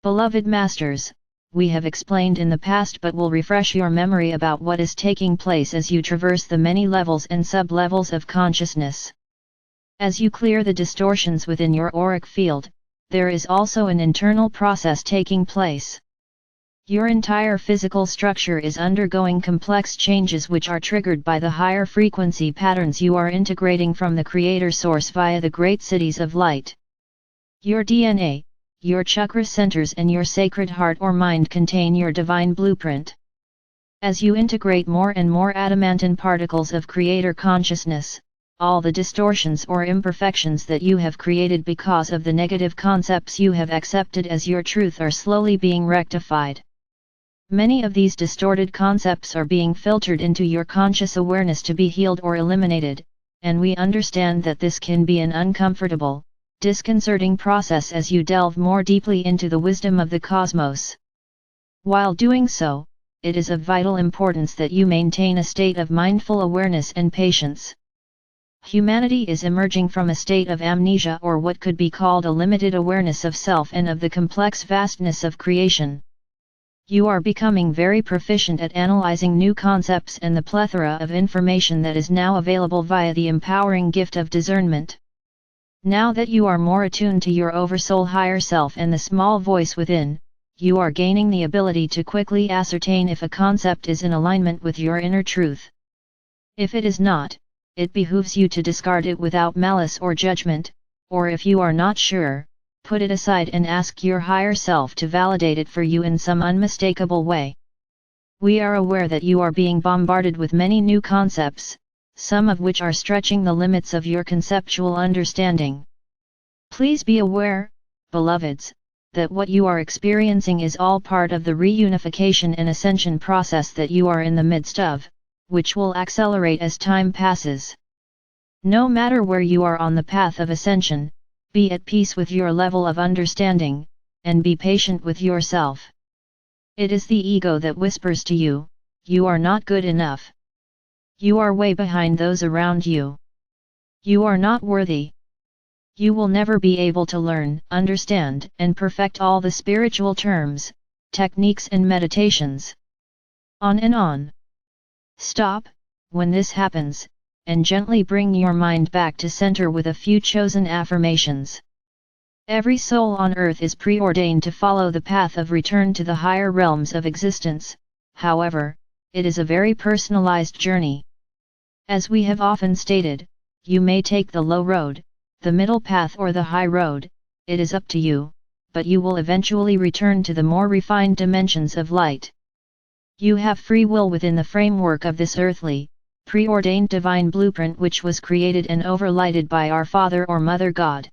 Beloved Masters, we have explained in the past but will refresh your memory about what is taking place as you traverse the many levels and sub-levels of consciousness. As you clear the distortions within your auric field, there is also an internal process taking place. Your entire physical structure is undergoing complex changes which are triggered by the higher frequency patterns you are integrating from the Creator Source via the great cities of light. Your DNA, your chakra centers and your sacred heart or mind contain your divine blueprint. As you integrate more and more adamantine particles of Creator consciousness, all the distortions or imperfections that you have created because of the negative concepts you have accepted as your truth are slowly being rectified. Many of these distorted concepts are being filtered into your conscious awareness to be healed or eliminated, and we understand that this can be an uncomfortable, disconcerting process as you delve more deeply into the wisdom of the cosmos. While doing so, it is of vital importance that you maintain a state of mindful awareness and patience. Humanity is emerging from a state of amnesia or what could be called a limited awareness of self and of the complex vastness of creation. You are becoming very proficient at analyzing new concepts and the plethora of information that is now available via the empowering gift of discernment. Now that you are more attuned to your oversoul higher self and the small voice within, you are gaining the ability to quickly ascertain if a concept is in alignment with your inner truth. If it is not, it behooves you to discard it without malice or judgment, or if you are not sure, put it aside and ask your higher self to validate it for you in some unmistakable way. We are aware that you are being bombarded with many new concepts, some of which are stretching the limits of your conceptual understanding. Please be aware, beloveds, that what you are experiencing is all part of the reunification and ascension process that you are in the midst of, which will accelerate as time passes. No matter where you are on the path of ascension, be at peace with your level of understanding, and be patient with yourself. It is the ego that whispers to you, you are not good enough. You are way behind those around you. You are not worthy. You will never be able to learn, understand, and perfect all the spiritual terms, techniques and meditations. On and on. Stop, when this happens, and gently bring your mind back to center with a few chosen affirmations. Every soul on earth is preordained to follow the path of return to the higher realms of existence, however, it is a very personalized journey. As we have often stated, you may take the low road, the middle path or the high road, it is up to you, but you will eventually return to the more refined dimensions of light. You have free will within the framework of this earthly, preordained divine blueprint which was created and overlighted by our Father or Mother God.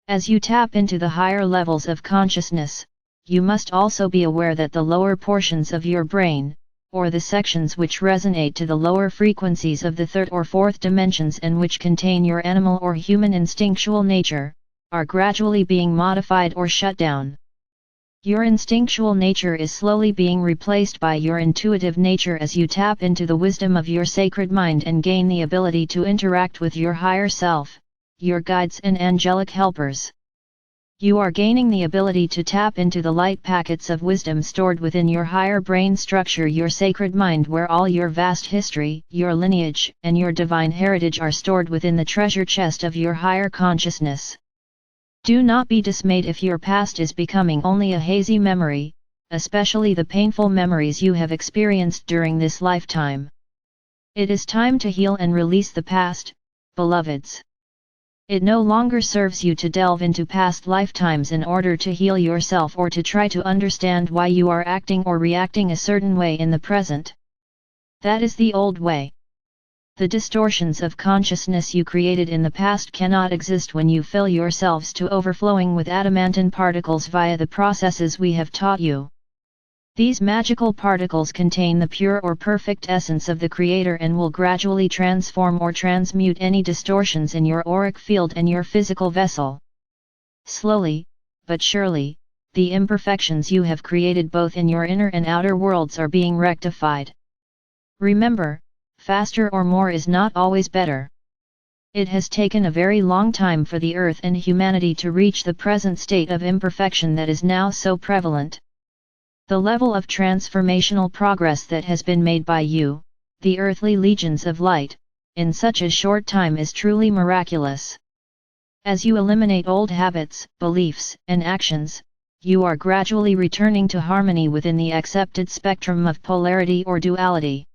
As you tap into the higher levels of consciousness, you must also be aware that the lower portions of your brain, or the sections which resonate to the lower frequencies of the third or fourth dimensions and which contain your animal or human instinctual nature, are gradually being modified or shut down. Your instinctual nature is slowly being replaced by your intuitive nature as you tap into the wisdom of your sacred mind and gain the ability to interact with your higher self, your guides and angelic helpers. You are gaining the ability to tap into the light packets of wisdom stored within your higher brain structure, your sacred mind, where all your vast history, your lineage, and your divine heritage are stored within the treasure chest of your higher consciousness. Do not be dismayed if your past is becoming only a hazy memory, especially the painful memories you have experienced during this lifetime. It is time to heal and release the past, beloveds. It no longer serves you to delve into past lifetimes in order to heal yourself or to try to understand why you are acting or reacting a certain way in the present. That is the old way. The distortions of consciousness you created in the past cannot exist when you fill yourselves to overflowing with adamantine particles via the processes we have taught you. These magical particles contain the pure or perfect essence of the Creator and will gradually transform or transmute any distortions in your auric field and your physical vessel. Slowly, but surely, the imperfections you have created both in your inner and outer worlds are being rectified. Remember, faster or more is not always better. It has taken a very long time for the Earth and humanity to reach the present state of imperfection that is now so prevalent. The level of transformational progress that has been made by you, the earthly legions of light, in such a short time is truly miraculous. As you eliminate old habits, beliefs, and actions, you are gradually returning to harmony within the accepted spectrum of polarity or duality.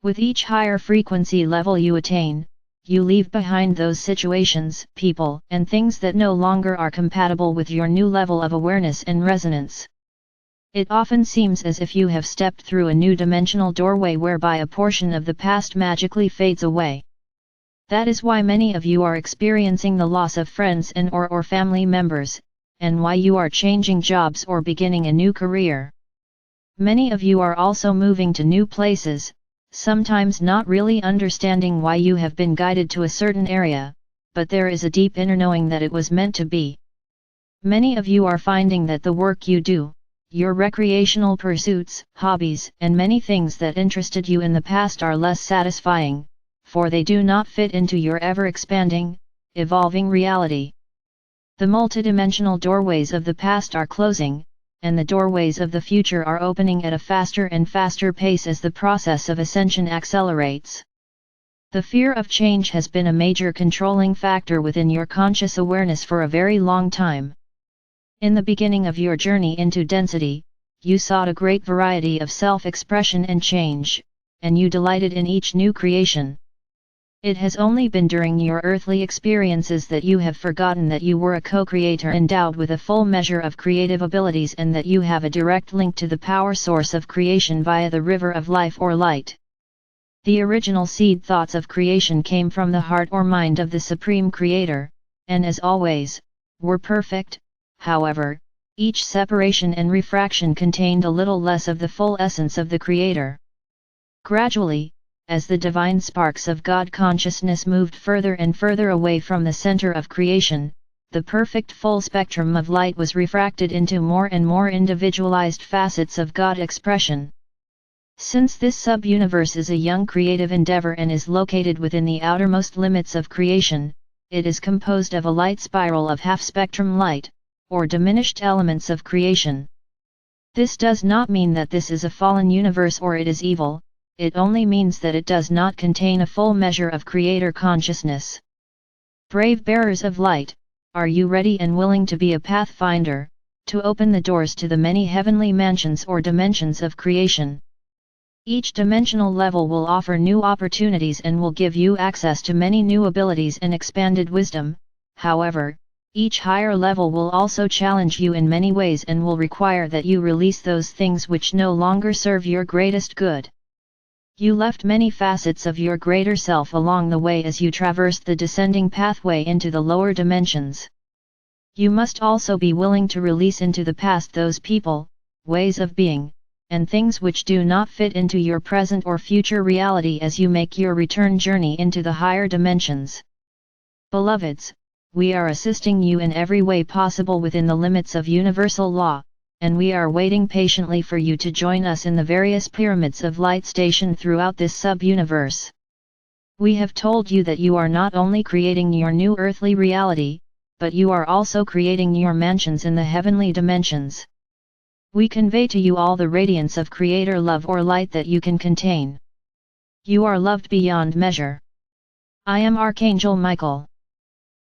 With each higher frequency level you attain, you leave behind those situations, people, and things that no longer are compatible with your new level of awareness and resonance. It often seems as if you have stepped through a new dimensional doorway whereby a portion of the past magically fades away. That is why many of you are experiencing the loss of friends and or family members, and why you are changing jobs or beginning a new career. Many of you are also moving to new places, sometimes not really understanding why you have been guided to a certain area, but there is a deep inner knowing that it was meant to be. Many of you are finding that the work you do, your recreational pursuits, hobbies, and many things that interested you in the past are less satisfying, for they do not fit into your ever-expanding, evolving reality. The multidimensional doorways of the past are closing, and the doorways of the future are opening at a faster and faster pace as the process of ascension accelerates. The fear of change has been a major controlling factor within your conscious awareness for a very long time. In the beginning of your journey into density, you sought a great variety of self-expression and change, and you delighted in each new creation. It has only been during your earthly experiences that you have forgotten that you were a co-creator endowed with a full measure of creative abilities and that you have a direct link to the power source of creation via the river of life or light. The original seed thoughts of creation came from the heart or mind of the Supreme Creator, and as always, were perfect. However, each separation and refraction contained a little less of the full essence of the Creator. Gradually, as the divine sparks of God consciousness moved further and further away from the center of creation, the perfect full spectrum of light was refracted into more and more individualized facets of God expression. Since this sub-universe is a young creative endeavor and is located within the outermost limits of creation, it is composed of a light spiral of half-spectrum light, or diminished elements of creation. This does not mean that this is a fallen universe or it is evil. It only means that it does not contain a full measure of creator consciousness. Brave bearers of light, are you ready and willing to be a pathfinder, to open the doors to the many heavenly mansions or dimensions of creation? Each dimensional level will offer new opportunities and will give you access to many new abilities and expanded wisdom. However, each higher level will also challenge you in many ways and will require that you release those things which no longer serve your greatest good. You left many facets of your greater self along the way as you traversed the descending pathway into the lower dimensions. You must also be willing to release into the past those people, ways of being, and things which do not fit into your present or future reality as you make your return journey into the higher dimensions. Beloveds, we are assisting you in every way possible within the limits of universal law, and we are waiting patiently for you to join us in the various pyramids of light stationed throughout this sub-universe. We have told you that you are not only creating your new earthly reality, but you are also creating your mansions in the heavenly dimensions. We convey to you all the radiance of Creator love or light that you can contain. You are loved beyond measure. I am Archangel Michael.